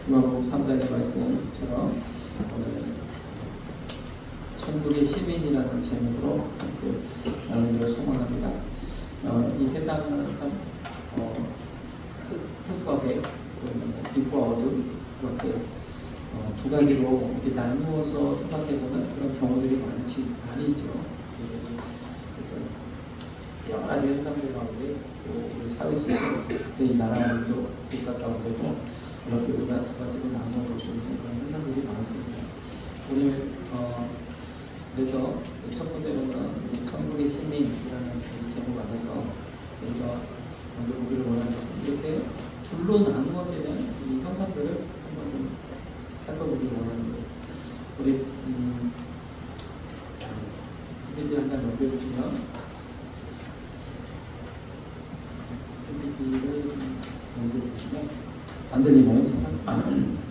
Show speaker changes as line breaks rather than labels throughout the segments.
요한복음 3장의 말씀처럼 오늘 천국의 시민이라는 제목으로 함께 나누기를 소망합니다. 이 세상은 참 흑과 백, 빛과 어둠 그렇게 두 가지로 이렇게 나누어서 생각해보는 그런 경우들이 많이 있죠. 그래서 여러 가지 현상들 가운데 또 우리 사회 속에 또 이 나라 민족 국가 가운데도 이렇게 우리가 두 가지로 나누어 볼 수 있는 그런 현상들이 많습니다. 오늘 그래서 첫 번째로는 천국의 시민이라는 이 제목 안에서 우리가 먼저 보기를 원하는 것은 이렇게 둘로 나누어지는 이 현상들을 한번 좀 살펴보기를 원하는데 우리 PPT 한 장 넘겨주시면 PPT를 넘겨주시면 안 들리나요?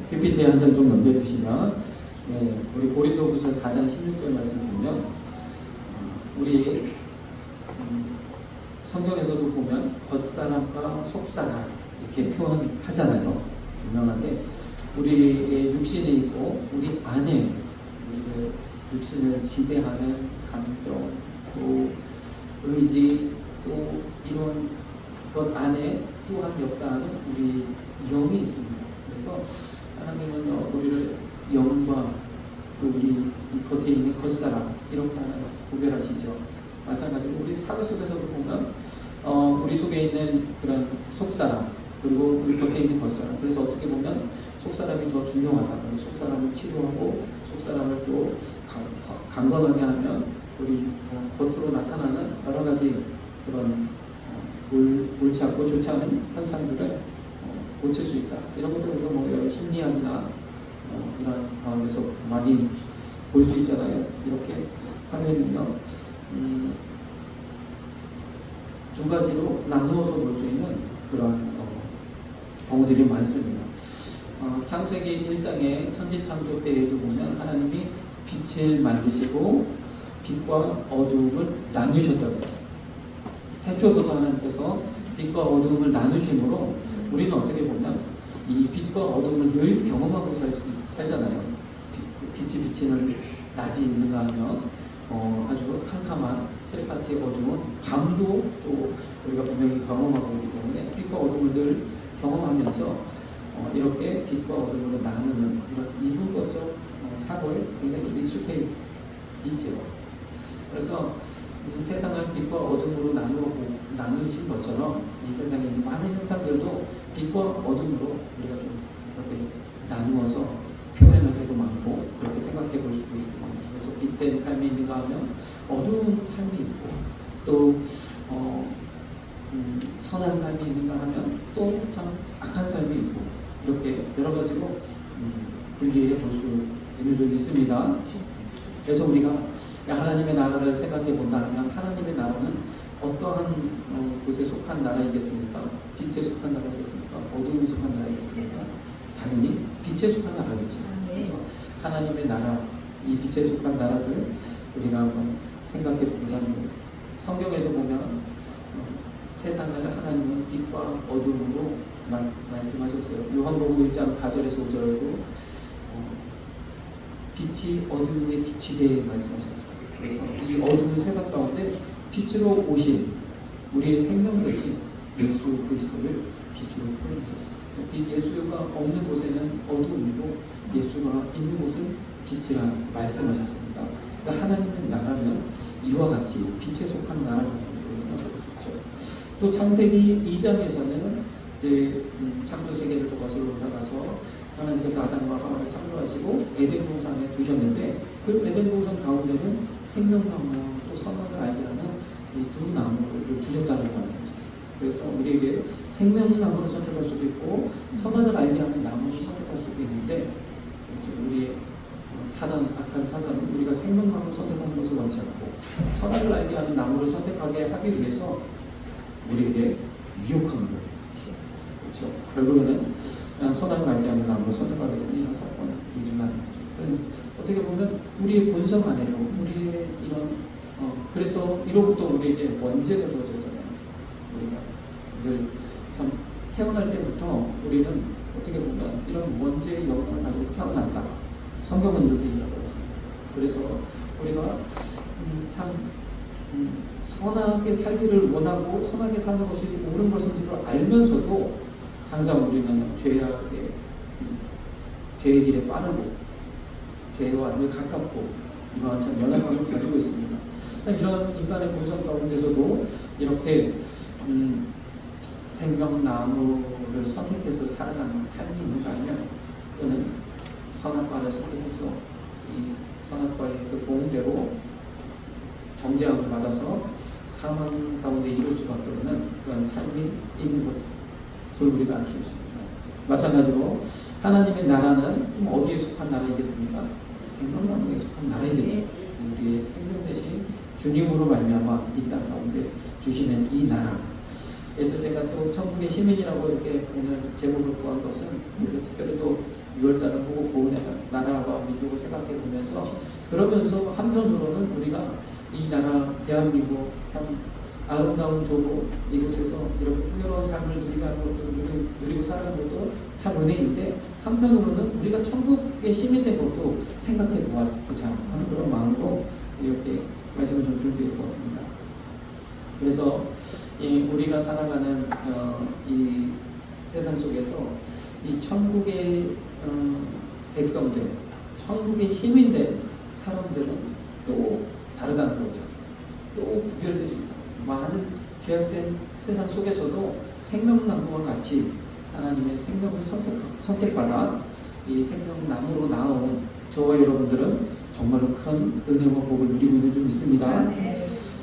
PPT 한 장 좀 넘겨주시면 네, 우리 고린도후서 4장 16절 말씀 보면 우리 성경에서도 보면 겉사람과 속사람 이렇게 표현하잖아요. 유명한데 우리의 육신이 있고 우리 안에 우리의 육신을 지배하는 감정 또 의지 또 이런 것 안에 또한 역사하는 우리 영이 있습니다. 그래서 하나님은 우리를 영과 또 우리 이 겉에 있는 겉사람 이렇게 하나 구별하시죠. 마찬가지로 우리 사회 속에서도 보면 우리 속에 있는 그런 속사람 그리고 우리 겉에 있는 겉사람. 그래서 어떻게 보면 속사람이 더 중요하다. 속사람을 치료하고 속사람을 또 강건하게 하면 우리 겉으로 나타나는 여러 가지 그런 옳지 않고 좋지 않은 현상들을 고칠 수 있다. 이런 것들을 우리가 뭐 여러 심리학이나 이런 가운데서 많이 볼 수 있잖아요. 이렇게 사회는요 두 가지로 나누어서 볼 수 있는 그런 경우들이 많습니다. 창세기 1장의 천지창조 때에도 보면 하나님이 빛을 만드시고 빛과 어두움을 나누셨다고 했어요. 태초부터 하나님께서 빛과 어두움을 나누심으로 우리는 어떻게 보면 이 빛과 어둠을 늘 경험하고 살잖아요. 빛이 비치는 낮이 있는가 하면 아주 캄캄한 칠판지 어두운 밤도 또 우리가 분명히 경험하고 있기 때문에 빛과 어둠을 늘 경험하면서 이렇게 빛과 어둠으로 나누는 이런 이분법적 사고에 굉장히 익숙해 있죠. 그래서 세상을 빛과 어둠으로 나누신 것처럼 이 세상에 있는 많은 현상들도 빛과 어둠으로 우리가 좀 이렇게 나누어서 표현할 때도 많고 그렇게 생각해 볼 수도 있습니다. 그래서 빛된 삶이 있는가 하면 어두운 삶이 있고 또 선한 삶이 있는가 하면 또 참 악한 삶이 있고 이렇게 여러 가지로 분리해 볼 수 있는 점이 있습니다. 그래서 우리가 하나님의 나라를 생각해 본다 하면 하나님의 나라는 어떠한 곳에 속한 나라이겠습니까? 빛에 속한 나라이겠습니까? 어둠에 속한 나라이겠습니까? 당연히 빛에 속한 나라겠죠. 그래서 하나님의 나라, 이 빛에 속한 나라들 우리가 한번 생각해 보자 합니다. 성경에도 보면 세상을 하나님은 빛과 어둠으로 말씀하셨어요. 요한복음 1장 4절에서 5절에도 빛이 어둠에 빛이 되 말씀하셨죠. 그래서 이 어두운 세상 가운데 빛으로 오신 우리의 생명 대신 예수 그리스도를 빛으로 표현하셨어요. 예수가 없는 곳에는 어두움이고 예수가 있는 곳은 빛이라 말씀하셨습니다. 그래서 하나님의 나라는 이와 같이 빛에 속한 나라라고 생각할 수 있죠. 또 창세기 2장에서는 이제 창조 세계를 또 거슬러 올라가서 하나님께서 아담과 하와를 창조하시고 에덴 동산에 주셨는데 그 에덴 동산 가운데는 생명나무 또 선악을 알게 하는 이 두 나무를 주셨다고 말씀하셨어요. 그래서 우리에게 생명나무를 선택할 수도 있고 선악을 알게 하는 나무를 선택할 수도 있는데 우리의 악한 사단은 우리가 생명나무를 선택하는 것을 원치 않고 선악을 알게 하는 나무를 선택하게 하기 위해서 우리에게 유혹하는 거예요. 그렇죠. 결국에는 선악을 알게 하는 나무를 선택하게 되면 이런 사건이 일어나는 거죠. 어떻게 보면 우리의 본성 안에도 우리의 이런 그래서 이로부터 우리에게 원죄가 주어졌잖아요. 우리가 늘 참 태어날 때부터 우리는 어떻게 보면 이런 원죄의 영향을 가지고 태어난다. 성경은 이렇게 얘기하고 있습니다. 그래서 우리가 참 선하게 살기를 원하고 선하게 사는 것이 옳은 것인 줄 알면서도 항상 우리는 죄의 길에 빠르고 죄와 늘 가깝고 이러한 참 연약함을 가지고 있습니다. 이런 인간의 본성 가운데서도 이렇게 생명나무를 선택해서 살아가는 삶이 있는가 하면 또는 선악과를 선택해서 이 선악과의 그 보응대로 정죄함을 받아서 사망 가운데 이룰 수밖에 없는 그런 삶이 있는 것을 우리가 알 수 있습니다. 마찬가지로 하나님의 나라는 어디에 속한 나라이겠습니까? 생명나무에 속한 나라이겠죠. 우리의 생명 대신 주님으로 말미암아 이 땅 가운데 주시는 이 나라. 그래서 제가 또 천국의 시민이라고 이렇게 오늘 제목을 구한 것은 특별히 또 6월달을 보고 구원의 나라와 민족을 생각해 보면서 그러면서 한편으로는 우리가 이 나라 대한민국 참 아름다운 조국 이곳에서 이렇게 풍요로운 삶을 누리는 것도 누리고 살아가는 것도 참 은혜인데 한편으로는 우리가 천국의 시민된 것도 생각해 보자 하는 그런 마음으로 이렇게 말씀을 좀 준비해 보았습니다. 그래서 우리가 살아가는 이 세상 속에서 이 천국의 백성들, 천국의 시민된 사람들은 또 다르다는 거죠. 또 구별될 수 있다. 많은 죄악된 세상 속에서도 생명나무와 같이 하나님의 생명을 선택받아 이 생명나무로 나아온 저와 여러분들은 정말로 큰 은혜와 복을 누리고 있는 줄 믿습니다.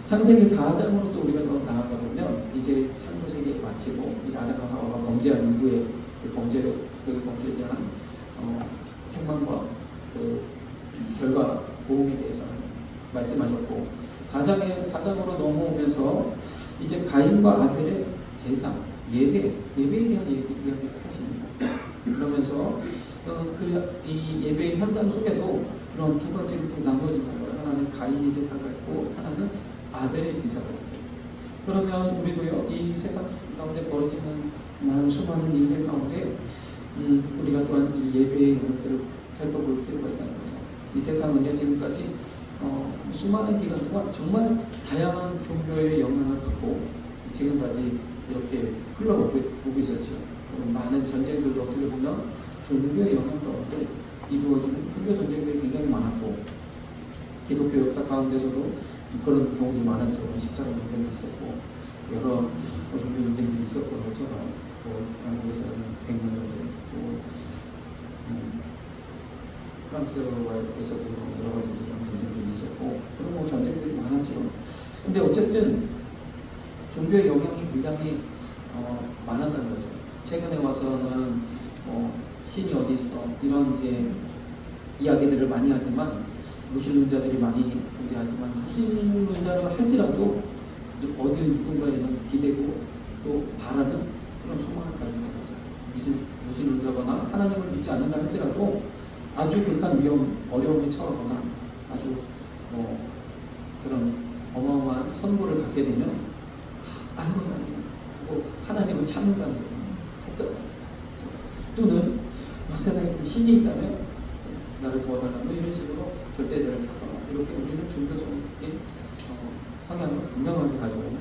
창세기 4장으로 또 우리가 더 나아가 보면 이제 창조세계 마치고 이 아담과 하와가 범죄한 이후에 그 범죄에 대한 책망과 그 결과 보응에 대해서 말씀하셨고 4장으로 넘어오면서 이제 가인과 아벨의 제사, 예배에 대한 이야기를 하십니다. 그러면서 이 예배의 현장 속에도 그런 두 가지로 또 나누어진 거예요. 하나는 가인의 제사가 있고 하나는 아벨의 제사가 있고. 그러면 우리도요 이 세상 가운데 벌어지는 수많은 일들 가운데 우리가 또한 이 예배의 영역들을 살펴볼 필요가 있다는 거죠. 이 세상은요 지금까지 수많은 기간 동안 정말 다양한 종교의 영향을 받고 지금까지 이렇게 흘러오고 있었죠. 그런 많은 전쟁들도 어떻게 보면 종교의 영향 가운데 이루어지는 종교 전쟁들이 굉장히 많았고 기독교 역사 가운데서도 그런 경우도 많았죠. 십자가 전쟁도 있었고 여러 종교 전쟁들이 있었던 것처럼 한국에서는 100년 전쟁 또 프랑스와에서도 여러 가지 전쟁들이 있었고 그런 전쟁들이 많았죠. 근데 어쨌든 종교의 영향이 굉장히 많았다는 거죠. 최근에 와서는 신이 어디 있어 이런 이제 이야기들을 많이 하지만 무신론자들이 많이 존재하지만 무신론자를 할지라도 어디 누군가에는 기대고 또 바라는 그런 소망을 가지고 있는 거죠. 무신론자거나 하나님을 믿지 않는다 할지라도 아주 극한 어려움에 처하거나 아주 그런 어마어마한 선고를 받게 되면 아무나 하나님을 찾는다는 거죠. 찾잖아요. 또는 세상에 좀 신이 있다면 나를 도와달라 이런 식으로 절대자를 찾거나 이렇게 우리는 종교적인 성향을 분명하게 가지고 있는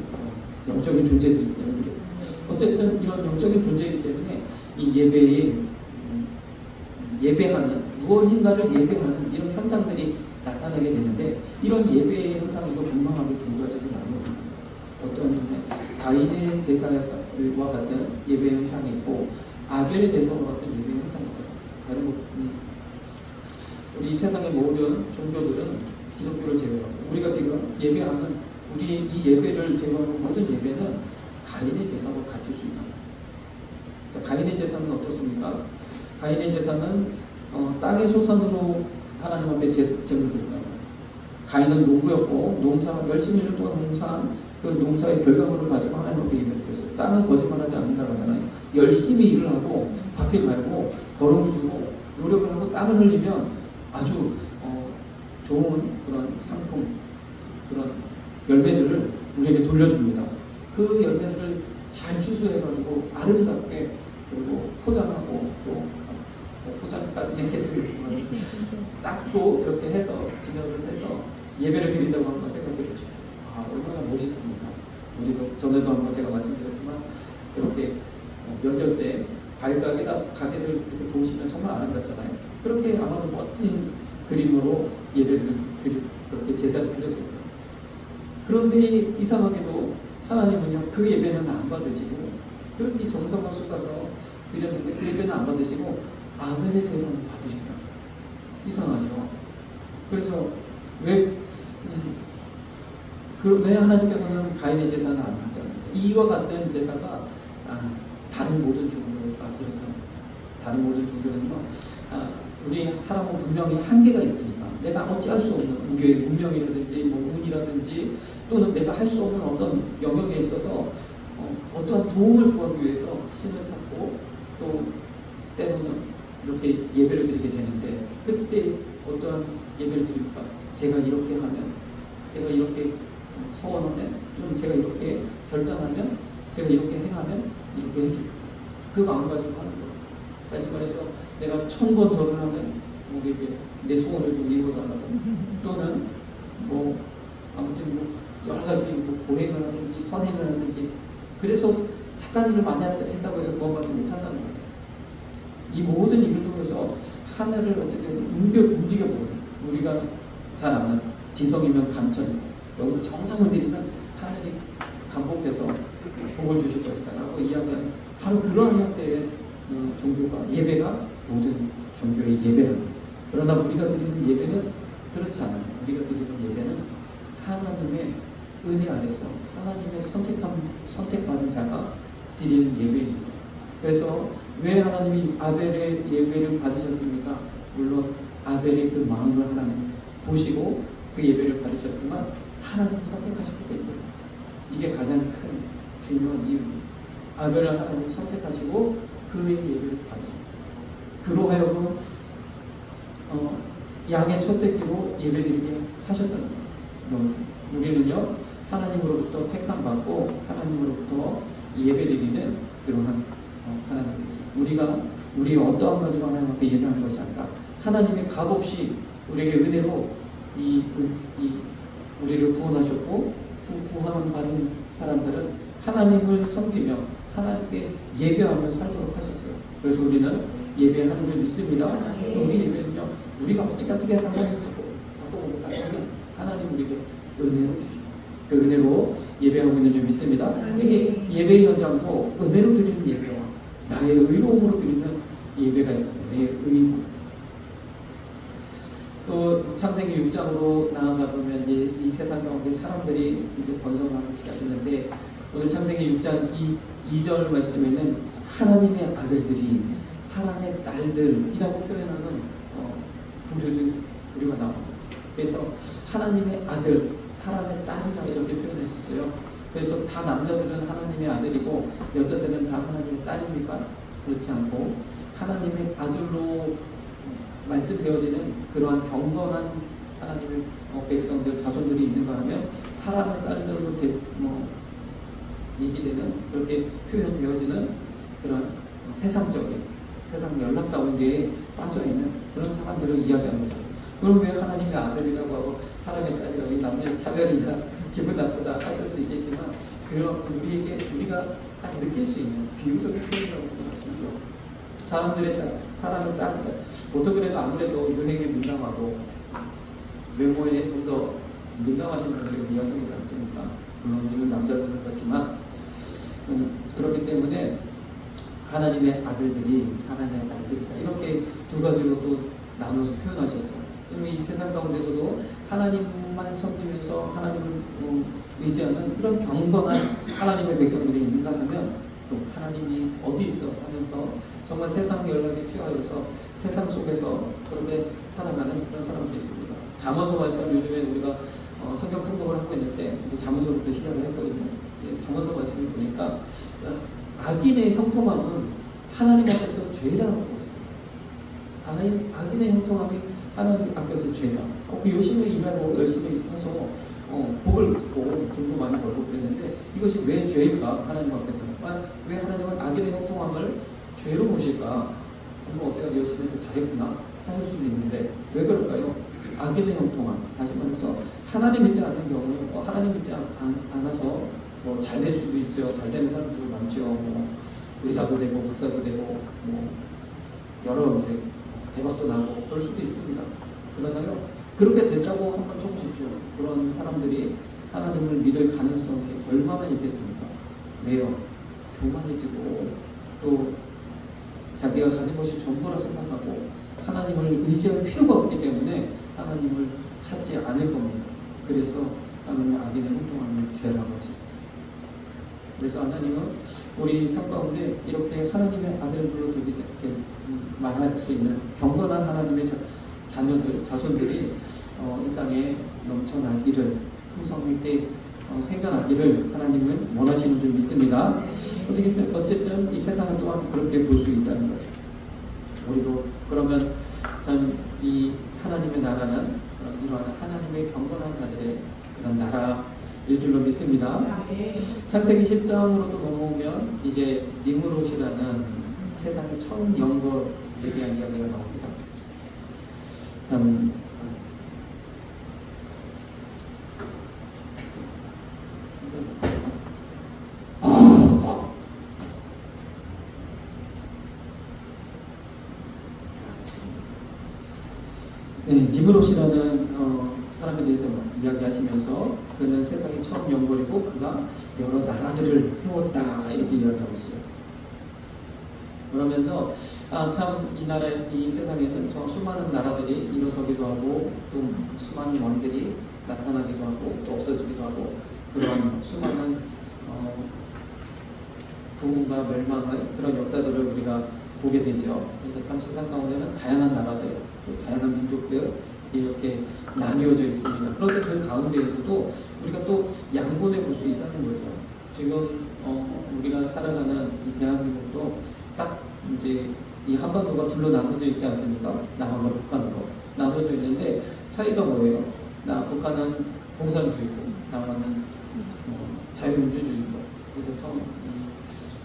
영적인 존재들이기 때문에 어쨌든 이런 영적인 존재이기 때문에 이 예배하는 무엇인가를 예배하는 이런 현상들이 나타나게 되는데 이런 예배의 현상에도 분명하게 두 가지로 나누어집니다. 어떤 의미는 가인의 제사와 같은 예배 현상이 있고 아벨의 제사와 같은 예배 현상이 있다. 다른 것 우리 세상의 모든 종교들은 기독교를 제외하고 우리가 지금 예배하는 우리의 이 예배를 제외하는 모든 예배는 가인의 제사와 같을 수 있다. 자, 가인의 제사는 어떻습니까? 가인의 제사는 땅의 소산으로 하나님 앞에 제물을 드린다. 가인은 농부였고 열심히 일 동안 농사한 그 농사의 결과물을 가지고 하나님 앞에 예배를 드렸어요. 땅은 거짓말하지 않는다고 하잖아요. 열심히 일을 하고 밭에 갈고 걸음을 주고 노력을 하고 땀을 흘리면 아주 좋은 그런 상품, 그런 열매들을 우리에게 돌려줍니다. 그 열매들을 잘 추수해가지고 아름답게 그리고 포장하고 또 포장까지는 했겠습니다만 닦고 이렇게 해서 진열을 해서 예배를 드린다고 한번 생각해 보십시오. 아, 얼마나 멋있습니까? 우리도 전에도 한번 제가 말씀드렸지만 그렇게 명절 때 과일 가게들 이렇게 보시면 정말 아름답잖아요. 그렇게 아마도 멋진 그림으로 예배를 그렇게 제사를 드렸을 거예요. 그런데 이상하게도 하나님은요, 그 예배는 안 받으시고 그렇게 정성을 쏟아서 드렸는데 그 예배는 안 받으시고 아벨의 제사는 받으신다. 이상하죠. 그래서 왜 하나님께서는 가인의 제사는 안 하잖아요. 이와 같은 제사가 다른 모든 종교가 그렇다. 다른 모든 종교는요, 우리 사람은 분명히 한계가 있으니까 내가 어찌할 수 없는 우리의 운명이라든지 뭐 운이라든지 또는 내가 할 수 없는 어떤 영역에 있어서 어떠한 도움을 구하기 위해서 신을 찾고 또 때로는 이렇게 예배를 드리게 되는데 그때 어떠한 예배를 드립니까? 제가 이렇게 하면, 제가 이렇게 서원하면, 또는 제가 이렇게 결단하면, 제가 이렇게 행하면 이렇게 해주십시오. 그 마음 가지고 하는 거예요. 다시 말해서 내가 1000번 절을 하면 우리에게 내 소원을 좀 이루어달라고, 또는 뭐 아무튼 뭐 여러 가지 뭐 고행을 하든지 선행을 하든지, 그래서 착한 일을 많이 했다고 해서 구원받지 못한다는 거예요. 이 모든 일을 통해서 하늘을 어떻게 움직여보는, 우리가 잘 아는 지성이면 감천이다. 여기서 정성을 들이면 하늘이 감복해서 복을 주실 것이다 라고 이야기하는 바로 그러한 형태의 종교가, 예배가 모든 종교의 예배랍니다. 그러나 우리가 드리는 예배는 그렇지 않아요. 우리가 드리는 예배는 하나님의 은혜 아래서 하나님의 선택받은 자가 드리는 예배입니다. 그래서 왜 하나님이 아벨의 예배를 받으셨습니까? 물론 아벨의 그 마음을 하나님 보시고 그 예배를 받으셨지만 하나님 선택하셨기 때문에 이게 가장 큰 중요한 이유입니다. 아벨을 하나님 선택하시고 그의 예배를 받으셨습니다. 그로 하여금 양의 첫 새끼로 예배드리게 하셨다는 거예요. 우리는요, 하나님으로부터 택함받고 하나님으로부터 예배드리는 그러한 하나님입니다. 우리가 우리의 어떠한 가지고 하나님 앞에 예배하는 것이 아니라 하나님의 값없이 우리에게 은혜로 우리를 구원하셨고 구원 받은 사람들은 하나님을 섬기며 하나님께 예배하며 살도록 하셨어요. 그래서 우리는 예배하는 줄 믿습니다. 우리 예배는요, 우리가 어떻게 해서 하나님 바꿔보겠다 하면 하나님 우리에게 은혜로 주십니다. 그 은혜로 예배하고 있는 줄 믿습니다. 이게 예배의 현장도 은혜로 드리는 예배와 나의 의로움으로 드리는 예배가 있다. 내 의무. 또 창세기 6장으로 나아가 보면 이 세상 가운데 사람들이 이제 번성하기 시작했는데, 오늘 창세기 6장 2절 말씀에는 하나님의 아들들이 사람의 딸들이라고 표현하는 부류가 나옵니다. 그래서 하나님의 아들, 사람의 딸이라 이렇게 표현했었어요. 그래서 다 남자들은 하나님의 아들이고 여자들은 다 하나님의 딸입니까? 그렇지 않고 하나님의 아들로 말씀되어지는 그러한 경건한 하나님의 백성들, 자손들이 있는가 하면 사람의 딸들로 얘기되는, 그렇게 표현되어지는 그런 세상적인, 세상 연락 가운데에 빠져있는 그런 사람들을 이야기하는 거죠. 그럼 왜 하나님의 아들이라고 하고 사람의 딸이라고 남녀 차별이나 기분 나쁘다 하실 수 있겠지만, 그런 우리가 딱 느낄 수 있는 비유적인 표현이라고 생각하시죠. 사람들의 딸, 사람의 딸, 보통 그래도 아무래도 유행에 민감하고 외모에 좀 더 민감하신 분들이 여성이지 않습니까? 물론 우리는 남자들은 그렇지만, 그렇기 때문에 하나님의 아들들이 사람의 딸들이다, 이렇게 두 가지로 또 나눠서 표현하셨어요. 이 세상 가운데서도 하나님만 섬기면서 하나님을 의지하는 그런 경건한 하나님의 백성들이 있는가 하면, 또 하나님이 어디 있어 하면서 정말 세상 연락에 취하여서 세상 속에서 그렇게 살아가는 그런 사람들이 있습니다. 잠언서 말씀, 요즘에 우리가 성경 통독을 하고 있는데 이제 잠언서부터 시작을 했거든요. 잠언서 말씀을 보니까 악인의 형통함은 하나님 앞에서 죄라고 했어요. 악인의 형통함이 하나님 앞에서 죄다. 열심히 일하고 열심히 해서 복을 받고 돈도 많이 벌고 그랬는데 이것이 왜 죄일까? 하나님 앞에서 왜 하나님은 악인의 형통함을 죄로 보실까? 어때가 열심히 해서 잘했구나 하실 수도 있는데 왜 그럴까요? 악인의 형통함. 다시 말해서 하나님 믿지 않는 경우는 하나님 믿지 않아서 잘 될 수도 있죠. 잘 되는 사람들도 많죠. 의사도 되고 박사도 되고 여러 이제 대박도 나고 그럴 수도 있습니다. 그러나요, 그렇게 됐다고 한번 쳐보십시오. 그런 사람들이 하나님을 믿을 가능성이 얼마나 있겠습니까? 왜요? 교만해지고 또 자기가 가진 것이 전부라 생각하고 하나님을 의지할 필요가 없기 때문에 하나님을 찾지 않을 겁니다. 그래서 하나님은 악인의 형통함을 죄라고 하십니다. 그래서 하나님은 우리 삶 가운데 이렇게 하나님의 아들들로 되게 말할 수 있는 경건한 하나님의 자녀들, 자손들이 이 땅에 넘쳐나기를, 풍성하게 생겨나기를 하나님은 원하시는 줄 믿습니다. 어쨌든 이 세상을 또한 그렇게 볼 수 있다는 거예요. 우리도 그러면 참 이 하나님의 나라는 이러한 하나님의 경건한 자들의 그런 나라일 줄로 믿습니다. 창세기 10장으로도 넘어오면 이제 니므롯이라는 세상의 처음 영벌에 대한 이야기가 나옵니다. 참 니므롯이라는 사람에 대해서 이야기하시면서 그는 세상의 처음 영벌이고 그가 여러 나라들을 세웠다 이렇게 이야기하고 있어요. 그러면서 참 이 나라, 이 세상에는 수많은 나라들이 일어서기도 하고 또 수많은 왕들이 나타나기도 하고 또 없어지기도 하고 그런 수많은 부흥과 멸망의 그런 역사들을 우리가 보게 되죠. 그래서 참 세상 가운데는 다양한 나라들, 또 다양한 민족들 이렇게 나뉘어져 있습니다. 그런데 그 가운데에서도 우리가 또 양분해 볼 수 있다는 거죠. 지금 우리가 살아가는 이 대한민국도 딱 이제 이 한반도가 둘로 나눠져 있지 않습니까? 남한과 북한으로 나눠져 있는데 차이가 뭐예요? 북한은 공산주의고 남한은 자유민주주의고. 그래서 처음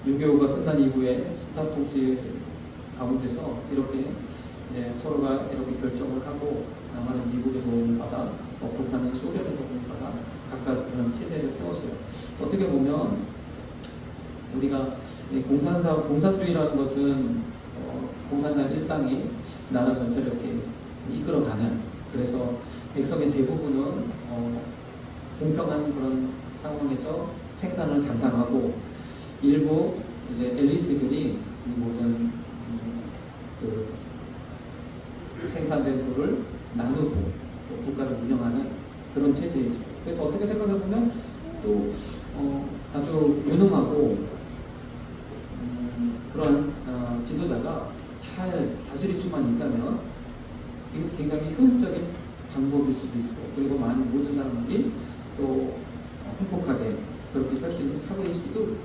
6.25가 끝난 이후에 스타통치 가운데서 이렇게 서로가 이렇게 결정을 하고 남한은 미국의 도움을 받아 북한은 소련의 도움을 받아 각각 그런 체제를 세웠어요. 어떻게 보면 우리가 공산주의라는 것은 공산당 일당이 나라 전체를 이렇게 이끌어가는, 그래서 백성의 대부분은 공평한 그런 상황에서 생산을 담당하고 일부 이제 엘리트들이 이 모든 그 생산된 부를 나누고 또 국가를 운영하는 그런 체제이죠. 그래서 어떻게 생각해 보면 또 아주 유능하고 그러한 지도자가 잘 다스릴 수만 있다면 이것이 굉장히 효율적인 방법일 수도 있고, 그리고 많은 모든 사람들이 또 행복하게 그렇게 살 수 있는 사회일 수도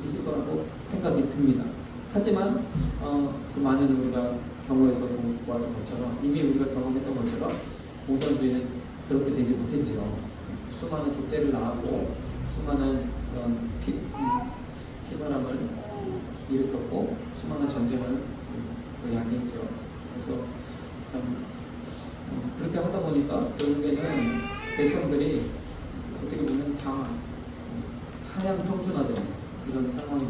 있을 거라고 생각이 듭니다. 하지만 그 많은 우리가 경우에서 보았던 것처럼 이미 우리가 경험했던 것처럼 공산주의는 그렇게 되지 못했지요. 수많은 독재를 낳았고 수많은 그런 피바람을 일으켰고 수많은 전쟁을 야기했죠. 그래서 참 그렇게 하다 보니까 결국에는 백성들이 어떻게 보면 다 하향 평준화되는 이런 상황이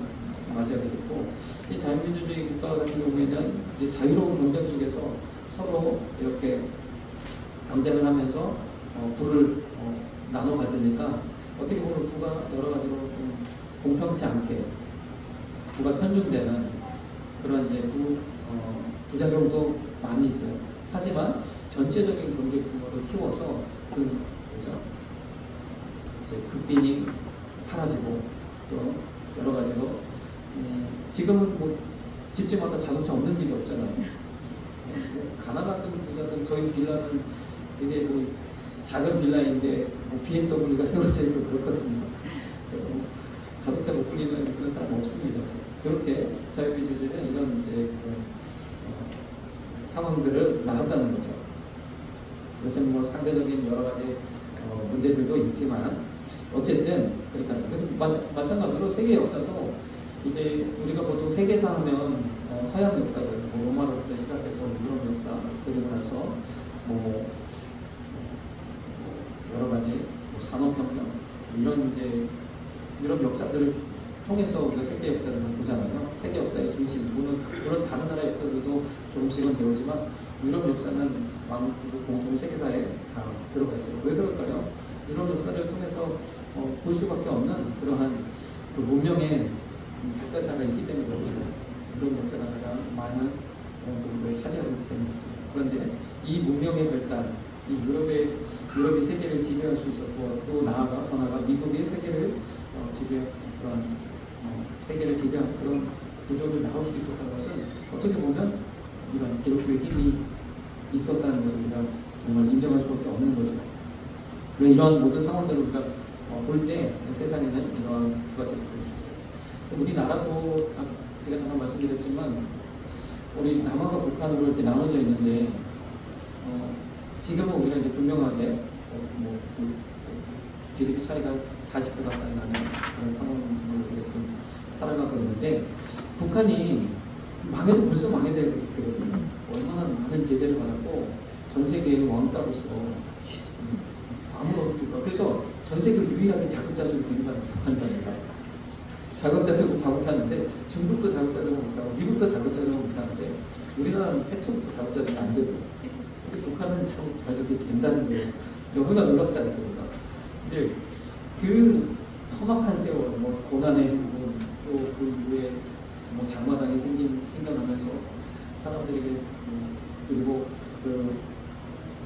맞이하게 됐고, 이 자유민주주의 국가 같은 경우에는 이제 자유로운 경쟁 속에서 서로 이렇게 경쟁을 하면서 부를 나눠 가지니까 어떻게 보면 부가 여러 가지로 좀 공평치 않게 부가 편중되는 그런 이제 부작용도 많이 있어요. 하지만 전체적인 경제 규모를 키워서 이제 극빈이 사라지고 또 여러 가지로 지금은 뭐 집집마다 자동차 없는 집이 없잖아요. 가난한 부자들 저희 빌라는 되게 뭐 작은 빌라인데 BMW가 세워져 있고 그렇거든요. 자동차 못 굴리는 그런 사람 없습니다. 그렇게 자유민주주의는 이런 이제 상황들을 나갔다는 거죠. 그래서 뭐 상대적인 여러 가지 문제들도 있지만 어쨌든 그렇다는 거죠. 마찬가지로 세계 역사도 이제 우리가 보통 세계사 하면 서양 역사를 뭐 로마로부터 시작해서 유럽 역사 그리고 나서 뭐 여러 가지 뭐 산업혁명 이런 이제 유럽 역사들을 통해서 우리가 세계 역사를 보잖아요. 세계 역사의 중심, 물론 다른 나라 역사들도 조금씩은 배우지만 유럽 역사는 공통 세계사에 다 들어가 있어요. 왜 그럴까요? 유럽 역사를 통해서 볼 수밖에 없는 그러한 그 문명의 발달사가 있기 때문에 그렇죠. 유럽 역사가 가장 많은 그런 부분들을 차지하고 있기 때문이죠. 그런데 이 문명의 발달, 이 유럽이 세계를 지배할 수 있었고 또 더 나아가 미국이 세계를 지배한 그런 세계를 지배한 그런 구조를 나올 수 있었던 것은 어떻게 보면 이런 기독교의 힘이 있었다는 것을 우리가 정말 인정할 수밖에 없는 거죠. 이러한 모든 상황들을 우리가 볼 때 세상에는 이러한 두 가지를 볼 수 있어요. 우리나라도 제가 잠깐 말씀드렸지만 우리 남한과 북한으로 이렇게 나눠져 있는데 지금은 우리가 이제 분명하게 GDP 차이가 40배 가까이 나는 그런 상황을 우리가 지금 살아가고 있는데 북한이 망해도 벌써 망해되거든요. 얼마나 많은 제재를 받았고 전 세계의 왕따로서 아무런 국가 그래서 전 세계로 유일하게 자급자족이 된다는 북한입니다. 자급자족을 다 못하는데 중국도 자급자족을 못하고 미국도 자급자족을 못하는데 우리나라는 태초부터 자급자족이 안 되고 근데 북한은 자급자족이 된다는 게 너무나 놀랍지 않습니까? 근데 그 험악한 세월, 뭐 고난의 부분 또 그 이후에 뭐 장마당이 생겨나면서 사람들에게 그리고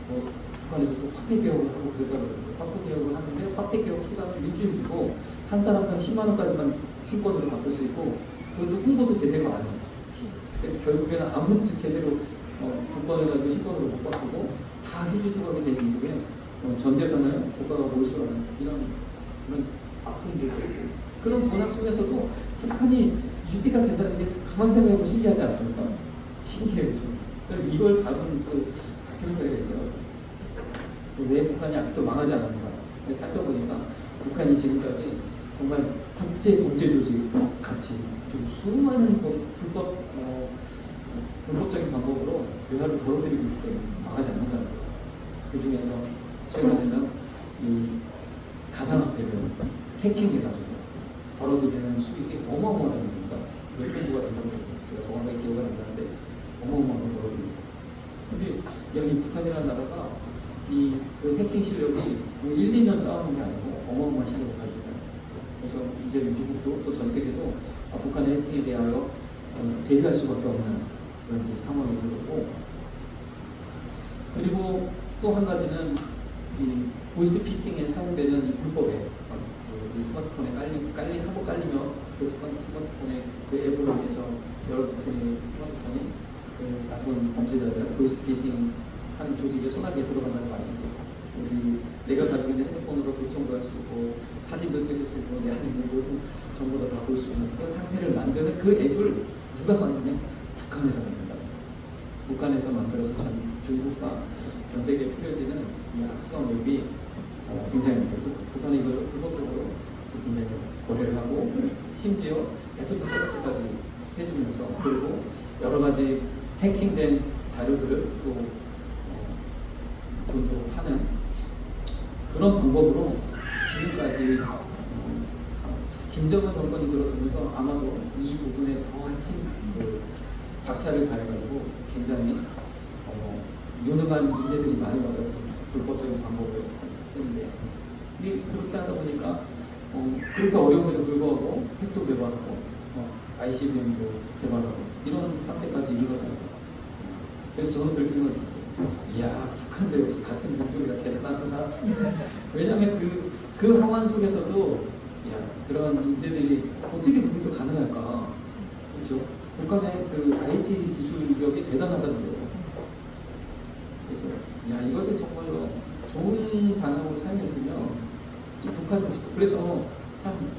북한에서 또 화폐 개혁을 하고 그랬다고 그러더라고요. 화폐 개혁을 하는데 화폐 개혁 시간을 일주일 주고 한 사람당 10만 원까지만 신권으로 바꿀 수 있고 그것도 홍보도 제대로 안 해요. 그래서 결국에는 아무것도 제대로 국권을 가지고 신권으로 못 바꾸고 다 휴지 조각이 된 이후에 전 재산을 국가가 몰수하는 이런 아픔들도 있고 그런 문학 속에서도 북한이 유지가 된다는 게 가만 생각해보면 신기하지 않습니까? 신기해요. 이걸 다룬 그 다큐멘터리가 있더라고요. 왜 북한이 아직도 망하지 않았는가 살펴보니까 북한이 지금까지 정말 국제 범죄 조직 같이 좀 수많은 불법적인 방법으로 외화를 벌어들이고 있기 때문에 망하지 않는다는 거예요. 그 중에서 최근에는 이 가상화폐를 해킹해가지고 벌어들이는 수익이 어마어마하다는 겁니다. 몇 정도가 된다고 제가 정확하게 기억은 안 나는데 어마어마하게 벌어들입니다. 근데 이 북한이라는 나라가 그 해킹 실력이 1, 2년 쌓아놓은 게 아니고 어마어마한 실력을 가지고 있다. 그래서 이제 미국도 또 전 세계도 북한의 해킹에 대하여 대비할 수밖에 없는 그런 이제 상황이 들었고 그리고 또 한 가지는 이 보이스 피싱에 사용되는 이 불법 앱, 이 스마트폰에 깔리면 그 스마트폰의 그 앱으로 인해서 여러분의 스마트폰이 그 나쁜 범죄자들 보이스 피싱 한 조직의 손아귀에 들어간다는 거 아시죠? 내가 가지고 있는 핸드폰으로 도청도 할 수 있고 사진도 찍을 수 있고 내 안에 있는 모든 정보도 다 볼 수 있는 그런 상태를 만드는 그 앱을 누가 만드냐? 북한에서 만든다. 북한에서 만들어서 중국과 전 세계에 뿌려지는 이 악성 앱이 굉장히 북한이 이걸 불법적으로 굉장히 거래를 하고 심지어 애프터 서비스까지 해주면서 그리고 여러 가지 해킹된 자료들을 또 돈주고 파는 그런 방법으로 지금까지 김정은 정권이 들어서면서 아마도 이 부분에 더 핵심 박차를 가해가지고 굉장히 유능한 인재들이 많이 와서 불법적인 방법을 쓰는데 이게 그렇게 하다 보니까 그렇게 어려움에도 불구하고 핵도 개발하고 ICBM도 개발하고 이런 상태까지 이르렀다는 그래서 저는 그렇게 생각했어요. 이야, 북한도 역시 같은 민족이라 대단하구나. 왜냐하면 그 상황 속에서도 그런 인재들이 어떻게 거기서 가능할까? 그렇죠? 북한의 그 IT 기술력이 대단하다는 거예요. 그래서 이것을 정말로 좋은 방향으로 사용했으면 북한이 그래서 참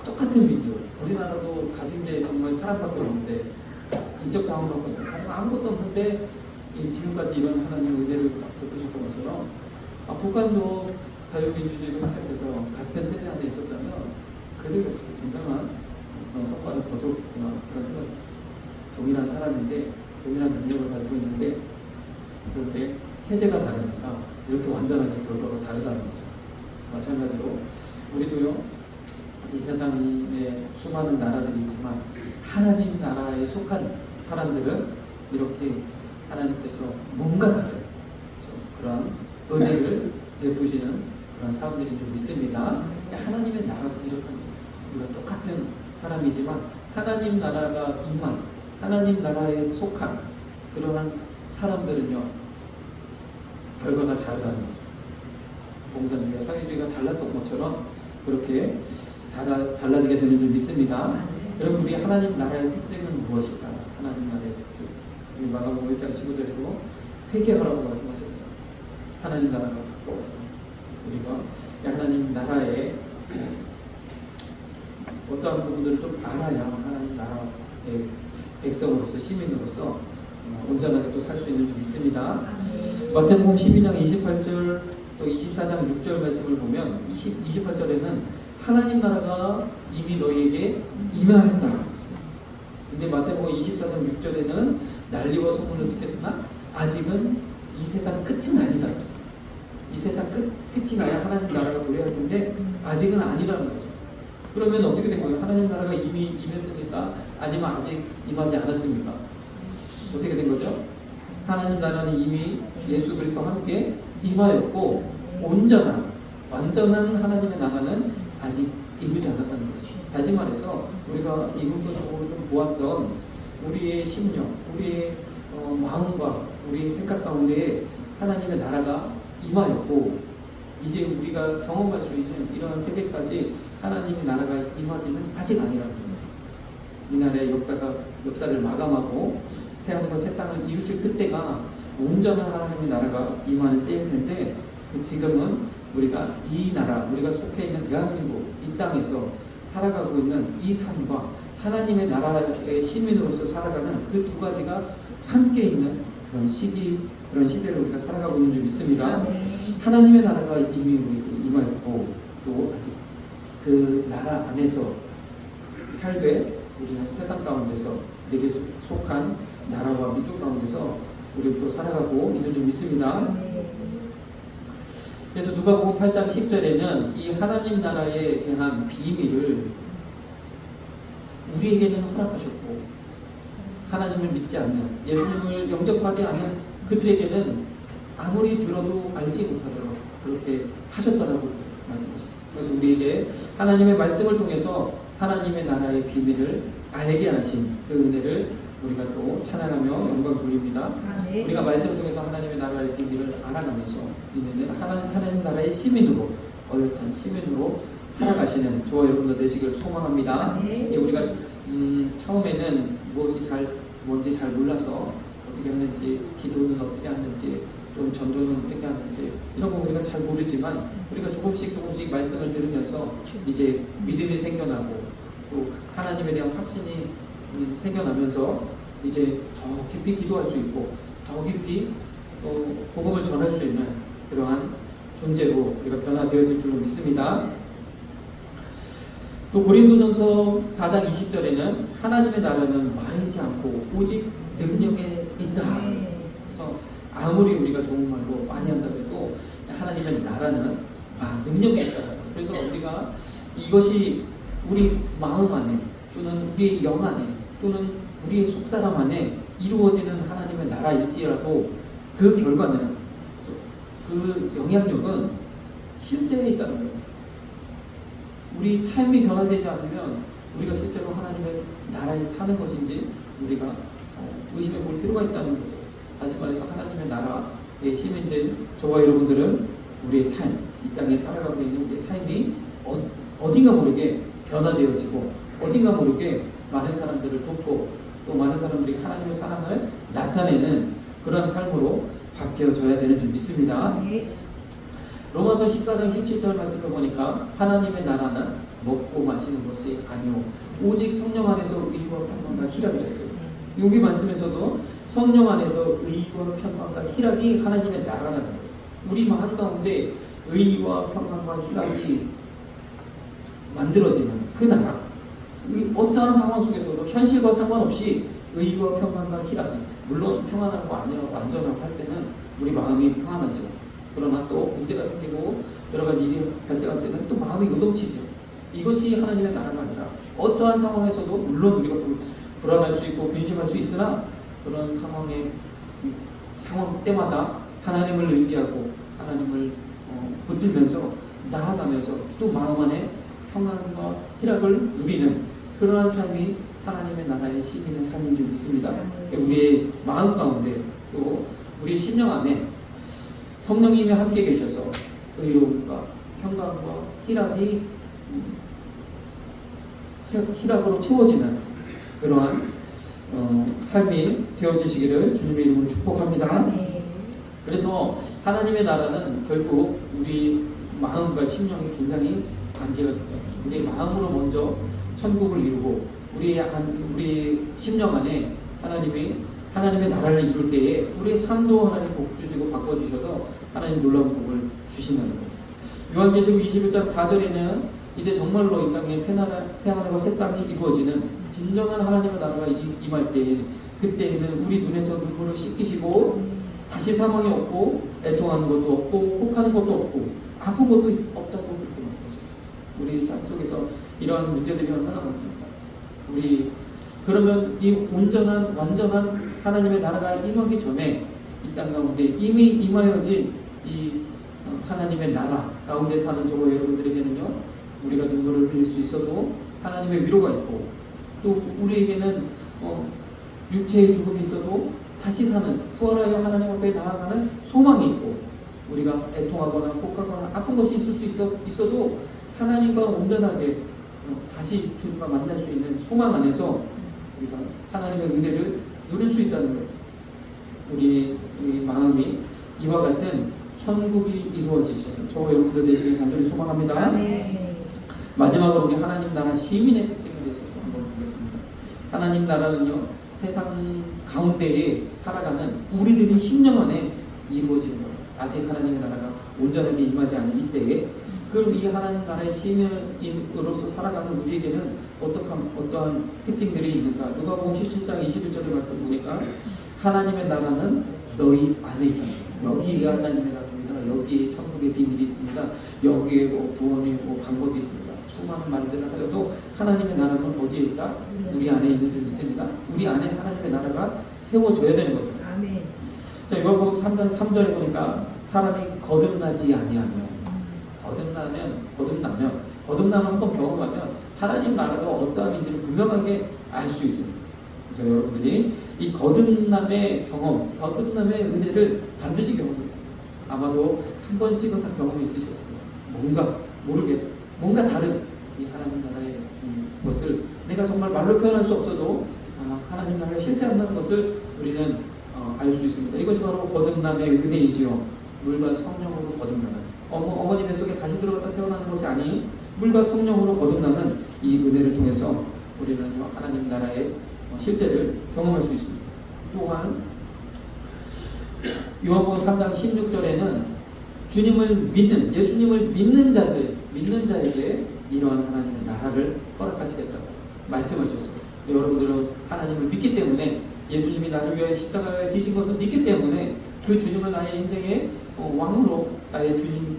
똑같은 민족, 우리나라도 가진 게 정말 사람밖에 없는데 인적 자원밖에 없는데 가장 아무것도 없는데 지금까지 이런 하나님의 은혜를 베푸셨던 것처럼 북한도 자유민주주의를 선택해서 같은 체제 안에 있었다면 그들이 굉장한 그런 성과를 거두었겠구나 그런 생각이 들었어요. 동일한 사람인데 동일한 능력을 가지고 있는데 그런데 체제가 다르니까 이렇게 완전하게 결과가 다르다는 거죠. 마찬가지로 우리도요, 이 세상에 수많은 나라들이 있지만 하나님 나라에 속한 사람들은 이렇게 하나님께서 뭔가 다른 그런 은혜를 베푸시는 그런 사람들이 좀 있습니다. 하나님의 나라도 이렇답니다. 우리가 똑같은 사람이지만 하나님 나라가 임한, 하나님 나라에 속한 그러한 사람들은요, 결과가 다르다는 거죠. 공산주의와 사회주의가 달랐던 것처럼 그렇게 달라지게 되는 줄 믿습니다. 여러분, 우리 하나님 나라의 특징은 무엇일까요? 하나님 나라의 특징. 우리 마가복음 1장 15절에도 회개하라고 말씀하셨어요. 하나님 나라가 가까웠습니다. 우리가 하나님 나라의 어떠한 부분들을 좀 알아야 하나님 나라의 백성으로서, 시민으로서 온전하게 또 살 수 있는 줄 믿습니다. 마태복음 12장 28절 또 24장 6절 말씀을 보면 28절에는 하나님 나라가 이미 너희에게 임하였다. 근데 마태복음 24장 6절에는 난리와 소문을 듣겠으나 아직은 이 세상 끝은 아니다. 이 세상 끝이 나야 하나님 나라가 도래할 텐데 아직은 아니라는 거죠. 그러면 어떻게 된 거예요? 하나님 나라가 이미 임했습니까? 아니면 아직 임하지 않았습니까? 어떻게 된 거죠? 하나님 나라는 이미 예수 그리스도와 함께 임하였고 온전한 완전한 하나님의 나라는 아직 이루지 않았다는 거죠. 다시 말해서 우리가 이 부분적으로 좀 보았던 우리의 심령, 우리의 마음과 우리의 생각 가운데 하나님의 나라가 임하였고 이제 우리가 경험할 수 있는 이러한 세계까지 하나님의 나라가 임하기는 아직 아니라는 거죠. 이 나라의 역사를 마감하고 새하늘과 새 땅을 이루실 그때가 온전한 하나님의 나라가 임하는 때일 텐데 지금은 우리가 이 나라, 우리가 속해 있는 대한민국 이 땅에서 살아가고 있는 이 삶과 하나님의 나라의 시민으로서 살아가는 그 두 가지가 함께 있는 그런 시대를 우리가 살아가고 있는 줄 믿습니다. 하나님의 나라가 이미 우리에게 임하였고 또 아직 그 나라 안에서 살되 우리는 세상 가운데서 내게 속한 나라와 민족 가운데서 우리 또 살아가고 있는 줄 믿습니다. 그래서 누가복음 8장 10절에는 이 하나님 나라에 대한 비밀을 우리에게는 허락하셨고 하나님을 믿지 않는 예수님을 영접하지 않는 그들에게는 아무리 들어도 알지 못하도록 그렇게 하셨다라고 말씀하셨어요. 그래서 우리에게 하나님의 말씀을 통해서 하나님의 나라의 비밀을 알게 하신 그 은혜를 우리가 또 찬양하며 영광 돌립니다. 우리가 말씀을 통해서 하나님의 나라의 비밀을 알아가면서 이제는 하나님 나라의 시민으로 어엿한 시민으로 살아가시는 저와 여러분들 되시길 소망합니다. 우리가 처음에는 뭔지 잘 몰라서 어떻게 하는지, 기도는 어떻게 하는지, 또 전도는 어떻게 하는지 이런 거 우리가 잘 모르지만 우리가 조금씩 말씀을 들으면서 이제 믿음이 생겨나고 또 하나님에 대한 확신이 생겨나면서 이제 더 깊이 기도할 수 있고 더 깊이 복음을 전할 수 있는 그러한 존재로 우리가 변화되어질 줄로 믿습니다. 또 고린도전서 4장 20절에는 하나님의 나라는 말하지 않고 오직 능력에 있다. 그래서 아무리 우리가 좋은 말로 많이 한다고 해도 하나님의 나라는 능력에 있다. 그래서 우리가 이것이 우리 마음 안에 또는 우리의 영 안에 또는 우리의 속사람 안에 이루어지는 하나님의 나라일지라도 그 결과는 그 영향력은 실제에 있다는 거예요. 우리 삶이 변화되지 않으면 우리가 실제로 하나님의 나라에 사는 것인지 우리가 의심해 볼 필요가 있다는 거죠. 다시 말해서 하나님의 나라의 시민된 저와 여러분들은 우리의 삶, 이 땅에 살아가고 있는 우리의 삶이 어딘가 모르게 변화되어지고 어딘가 모르게 많은 사람들을 돕고 또 많은 사람들이 하나님의 사랑을 나타내는 그런 삶으로 바뀌어져야 되는 줄 믿습니다. 로마서 14장 17절 말씀을 보니까 하나님의 나라는 먹고 마시는 것이 아니오 오직 성령 안에서 의와 평강과 희락이 됐어요. 여기 말씀에서도 성령 안에서 의와 평강과 희락이 하나님의 나라라는 거예요. 우리 마음 가운데 의와 평강과 희락이 만들어지는 그 나라, 어떠한 상황 속에서도 현실과 상관없이 의와 평안과 희락이, 물론 평안하고 안전하고 할 때는 우리 마음이 평안하죠. 그러나 또 문제가 생기고 여러 가지 일이 발생할 때는 또 마음이 요동치죠. 이것이 하나님의 나라가 아니라 어떠한 상황에서도 물론 우리가 불안할 수 있고 근심할 수 있으나 그런 상황 때마다 하나님을 의지하고 하나님을 붙들면서 나아가면서 또 마음 안에 평안과 희락을 누리는 그러한 삶이 하나님의 나라의 시민의 삶인 줄 믿습니다. 우리의 마음 가운데 또 우리의 심령 안에 성령님이 함께 계셔서 의로움과 평강과 희락이 희락으로 채워지는 그러한 삶이 되어지시기를 주님의 이름으로 축복합니다. 그래서 하나님의 나라는 결국 우리 마음과 심령이 굉장히 관계가 됩니다. 우리 마음으로 먼저 천국을 이루고 우리 심령 안에 하나님의 나라를 이룰 때에 우리의 삶도 하나님 복 주시고 바꿔주셔서 하나님 놀라운 복을 주신다는 것. 요한계시록 21장 4절에는 이제 정말로 이 땅에 새 하늘과 새 땅이 이루어지는 진정한 하나님의 나라가 임할 때에 그때에는 우리 눈에서 눈물을 씻기시고 다시 사망이 없고 애통하는 것도 없고 혹하는 것도 없고 아픈 것도 없다고 그렇게 말씀하셨어요. 우리 삶 속에서 이러한 문제들이 얼마나 많습니까? 그러면 이 온전한 완전한 하나님의 나라가 임하기 전에 이 땅 가운데 이미 임하여진 이 하나님의 나라 가운데 사는 저와 여러분들에게는요, 우리가 눈물을 흘릴 수 있어도 하나님의 위로가 있고 또 우리에게는 육체의 죽음이 있어도 다시 사는 부활하여 하나님 앞에 나아가는 소망이 있고 우리가 애통하거나 혹하거나 아픈 것이 있을 수 있어도 하나님과 온전하게 다시 주님과 만날 수 있는 소망 안에서 우리가 하나님의 은혜를 누릴 수 있다는 것. 우리 마음이 이와 같은 천국이 이루어지시는 저와 여러분들 되시길 간절히 소망합니다. 마지막으로 우리 하나님 나라 시민의 특징에 대해서 한번 보겠습니다. 하나님 나라는요, 세상 가운데에 살아가는 우리들이 심령 안에 이루어지는 거예요. 아직 하나님의 나라가 온전하게 임하지 않은 이때에 그럼 이 하나님 나라의 시민으로서 살아가는 우리에게는 어떠한 특징들이 있는가? 누가복음 17장 21절의 말씀 보니까 하나님의 나라는 너희 안에 있다. 여기가 하나님의 나라입니다. 여기에 천국의 비밀이 있습니다. 여기에 구원의 방법이 있습니다. 수많은 말들을 하여도 하나님의 나라는 어디에 있다? 우리 안에 있는 줄 믿습니다. 우리 안에 하나님의 나라가 세워져야 되는 거죠.
아멘.
자, 요한복음 3장 3절에 보니까 사람이 거듭나지 아니하며 거듭나면 한번 경험하면 하나님 나라가 어떠함인지를 분명하게 알 수 있습니다. 그래서 여러분들이 이 거듭남의 경험, 거듭남의 은혜를 반드시 경험합니다. 아마도 한 번씩은 다 경험이 있으셨습니다. 뭔가 다른 이 하나님 나라의 것을 내가 정말 말로 표현할 수 없어도 하나님 나라를 실제한다는 것을 우리는 알 수 있습니다. 이것이 바로 거듭남의 은혜이지요. 물과 성령으로 거듭나는 어머니 뱃속에 다시 들어갔다 태어나는 것이 아닌 물과 성령으로 거듭나는 이 은혜를 통해서 우리는 하나님 나라의 실제를 경험할 수 있습니다. 또한 요한복음 3장 16절에는 예수님을 믿는 자에게 이러한 하나님의 나라를 허락하시겠다고 말씀하셨어요. 여러분들은 하나님을 믿기 때문에 예수님이 나를 위하여 십자가에 지신 것을 믿기 때문에 그 주님을 나의 인생의 왕으로 나의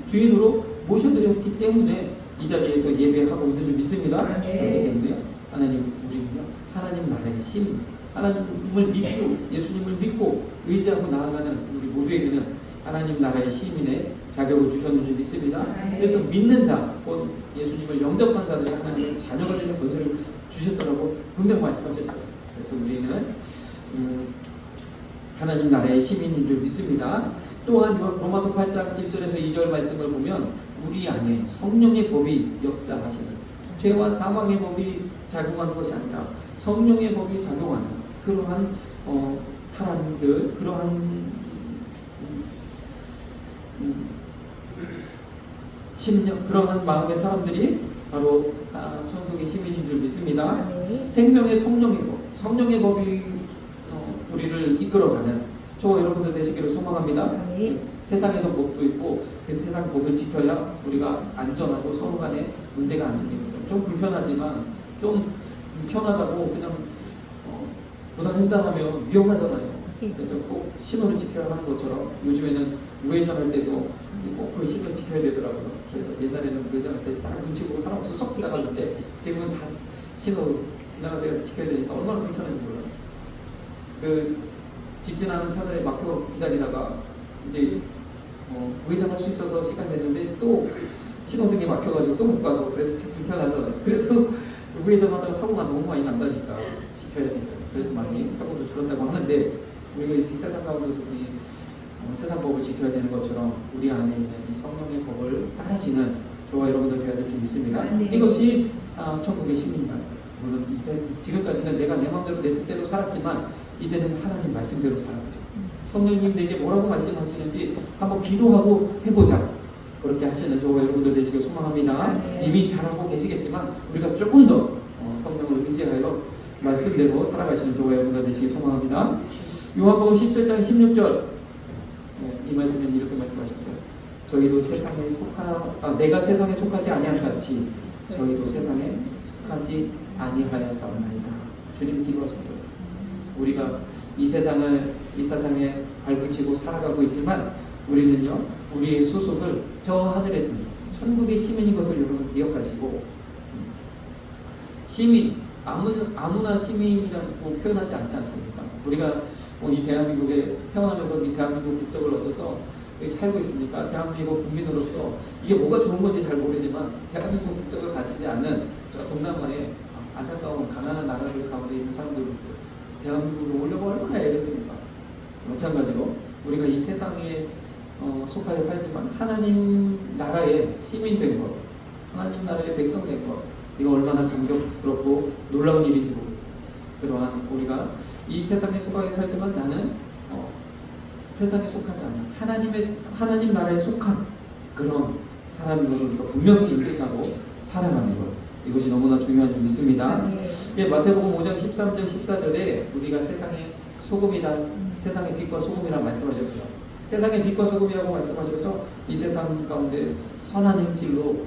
주인으로 모셔드렸기 때문에 이 자리에서 예배하고 있는 줄 믿습니다. 그렇기 때문에 우리는요 하나님 나라의 시민, 하나님을 믿고 예수님을 믿고 의지하고 나아가는 우리 모두에게는 하나님 나라의 시민의 자격을 주셨는 줄 믿습니다. 그래서 믿는 자, 곧 예수님을 영접한 자들에게 하나님의 자녀가 되는 권세를 주셨다고 분명 말씀하셨죠. 그래서 우리는 하나님 나라의 시민인 줄 믿습니다. 또한 로마서 8장 1절에서 2절 말씀을 보면 우리 안에 성령의 법이 역사하시는, 죄와 사망의 법이 작용하는 것이 아니라 성령의 법이 작용하는 그러한 사람들, 그러한 그러한 마음의 사람들이 바로 천국의 시민인 줄 믿습니다. 생명의 성령의 법이 우리를 이끌어가는 저와 여러분들 되시기를 소망합니다. 세상에도 법도 있고 그 세상 법을 지켜야 우리가 안전하고 서로 간에 문제가 안 생기는 거죠. 좀 불편하지만 좀 편하다고 그냥 무단횡단하면 위험하잖아요. 그래서 꼭 신호를 지켜야 하는 것처럼 요즘에는 우회전할 때도 꼭 그 신호 지켜야 되더라고요. 그래서 옛날에는 우회전할 때 딱 눈치 보고 사람 없어 쏙 지나갔는데 지금은 다 신호 지나갈 때까지 지켜야 되니까 얼마나 불편한지 몰라요. 그 직진하는 차들에 막혀 기다리다가 이제 우회전할 수 있어서 시간 됐는데 또 신호등에 막혀가지고 또 못 가고 그래서 참 불편하잖아요. 그래도 우회전하다가 사고가 너무 많이 난다니까 지켜야 되죠. 그래서 많이 사고도 줄었다고 하는데 우리가 이 세상 가운데서 우리 세상 법을 지켜야 되는 것처럼 우리 안에 있는 이 성령의 법을 따르시는 저와 여러분들 되어야 될 줄 믿습니다.
네.
이것이 천국의 시민이다. 물론 지금까지는 내가 내 마음대로 내 뜻대로 살았지만 이제는 하나님 말씀대로 살아보자. 성령님 내게 뭐라고 말씀하시는지 한번 기도하고 해보자. 그렇게 하시는 저와 여러분들 되시길 소망합니다.
네.
이미 잘하고 계시겠지만 우리가 조금 더 성령을 의지하여 말씀대로 살아가시는 저와 여러분들 되시길 소망합니다. 요한복음 17장 16절 이 말씀은 이렇게 말씀하셨어요. 저희도 세상에 내가 세상에 속하지 아니한 같이 저희도 세상에 속하지 아니하였사옵나이다. 주님이 기도하신 거예요. 우리가 이 세상에 발붙이고 살아가고 있지만 우리는요 우리의 소속을 저 하늘에 둔 천국의 시민인 것을 여러분 기억하시고 시민 아무나 시민이라고 표현하지 않지 않습니까? 우리가 이 대한민국에 태어나면서 이 대한민국 국적을 얻어서 여기 살고 있으니까 대한민국 국민으로서 이게 뭐가 좋은 건지 잘 모르지만 대한민국 국적을 가지지 않은 저 동남아의 안타까운 가난한 나라들 가운데 있는 사람들도 대한민국으로 오려고 얼마나 애겠습니까? 마찬가지로 우리가 이 세상에 속하여 살지만 하나님 나라의 시민 된 것, 하나님 나라의 백성 된 것, 이거 얼마나 감격스럽고 놀라운 일인지 모릅니다. 그러한 우리가 이 세상에 속하여 살지만 나는 세상에 속하지 않아 하나님 나라에 속한 그런 사람인 것을 우리가 분명히 인식하고 살아가는 것, 이것이 너무나 중요한 줄 믿습니다. 예, 마태복음 5장 13절 14절에 우리가 세상의 소금이다, 세상의 빛과 소금이라 말씀하셨어요. 세상의 빛과 소금이라고 말씀하셔서 이 세상 가운데 선한 행실로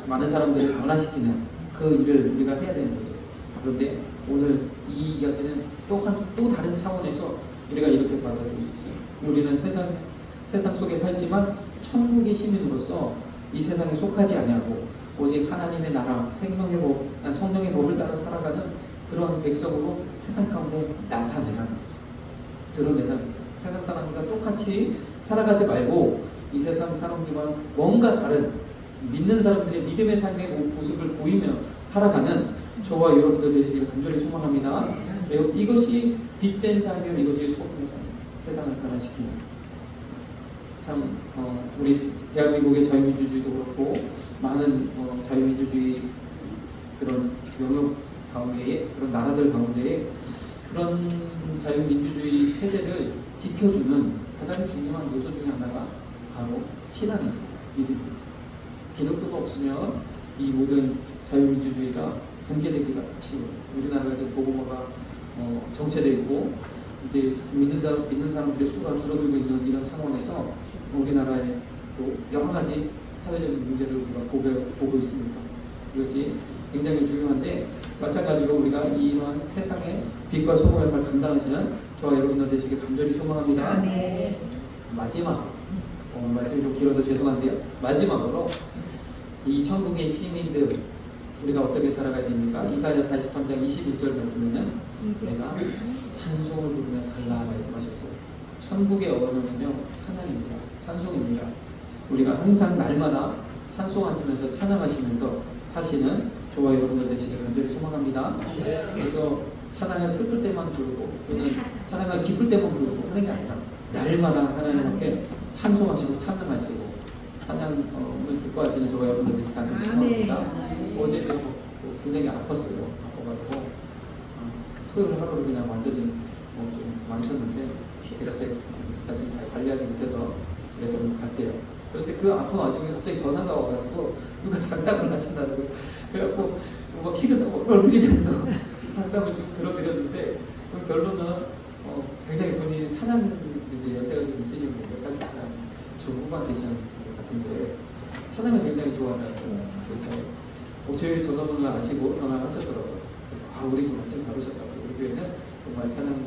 많은 사람들을 변화시키는 그 일을 우리가 해야 되는 거죠. 그런데 오늘 이 이야기는 또 다른 차원에서 우리가 이렇게 받아들일 수 있어요. 우리는 세상 속에 살지만 천국의 시민으로서 이 세상에 속하지 아니하고 오직 하나님의 나라, 생명의 법, 성령의 법을 따라 살아가는 그런 백성으로 세상 가운데 나타내라는 거죠. 드러내라는 거죠. 세상 사람과 똑같이 살아가지 말고 이 세상 사람들과 뭔가 다른 믿는 사람들의 믿음의 삶의 모습을 보이며 살아가는 저와 여러분들 되시기를 간절히 소망합니다. 이것이 빛된 삶이요, 이것이 소금의 삶이에요. 세상을 변화시키는. 참 우리 대한민국의 자유민주주의도 그렇고 많은 자유민주주의 그런 영역 가운데에 그런 나라들 가운데에 그런 자유민주주의 체제를 지켜주는 가장 중요한 요소 중에 하나가 바로 신앙입니다. 믿음입니다. 기독교가 없으면 이 모든 자유민주주의가 붕괴되기가 쉬워요. 우리나라가 지금 복음화가 정체되어 있고 이제 믿는 사람들의 수가 줄어들고 있는 이런 상황에서 우리나라에 또 여러 가지 사회적인 문제를 우리가 보고 있습니다. 이것이 굉장히 중요한데 마찬가지로 우리가 이러한 세상의 빛과 소금의 역할을 감당하시는 저와 여러분들 되시길 간절히 소망합니다.
네.
마지막 말씀이 좀 길어서 죄송한데요. 마지막으로 이 천국의 시민들 우리가 어떻게 살아가야 됩니까? 이사야 43장 21절 말씀에는 내가 찬송을 부르며 살라 말씀하셨어요. 천국의 언어는요 찬양입니다. 찬송입니다. 우리가 항상 날마다 찬송하시면서 찬양하시면서 사시는 저와 여러분들 되시길 간절히 소망합니다. 그래서 찬양을 슬플 때만 부르고 또는 찬양을 기쁠 때만 부르고 하는 게 아니라 날마다 하나님 앞에 찬송하시고 찬양하시고 찬양을 기뻐하시는 저와 여러분들 되시길 간절히 소망합니다. 어제 제가 굉장히 아팠어요. 아파가지고 토요일 하루를 그냥 완전히 좀 망쳤는데 제가 제 자신 잘 관리하지 못해서 그랬던 것 같아요. 그런데 그 아픈 와중에 갑자기 전화가 와가지고 누가 상담을 하신다는 거예요. 그래갖고 막 식은땀 흘리면서 상담을 좀 들어드렸는데 그 결론은 굉장히 본인이 찬양 이제 연세가 좀 있으신 분들 80대 중후반 되시는 것 같은데 찬양을 굉장히 좋아한다고 그래서 저희 전화번호를 아시고 전화를 하셨더라고요. 그래서 우리 마침 잘 오셨다고. 우리 교회는 정말 찬양이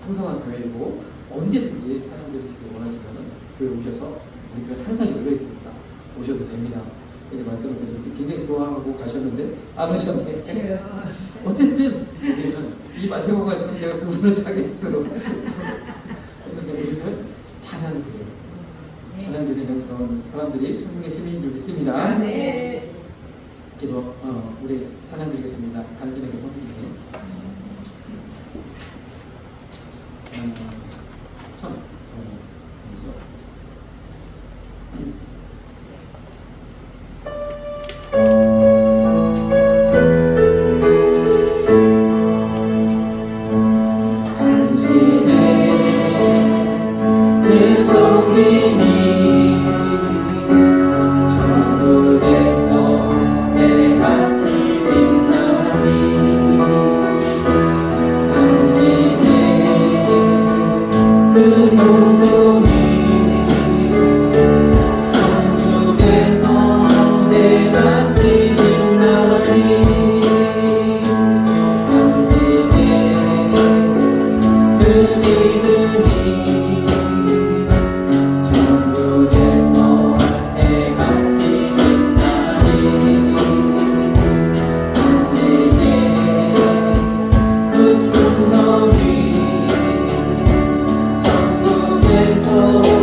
풍성한 교회이고 언제든지 찬양 드리시길 원하시면 교회 오셔서 우리 교회 항상 열려 있으니까 오셔도 됩니다. 이렇게 말씀을 드리는데 굉장히 좋아하고 가셨는데 안 오셨네. 어쨌든 우리는 이 마지막 말씀 제가 그분을 타겟으로 했는데 우리는 찬양 드리는 그런 사람들이 천국의 시민인 줄 믿습니다.
네.
기도 우리 찬양 드리겠습니다. 당신에게 선물이네. 참
충성이 천국에서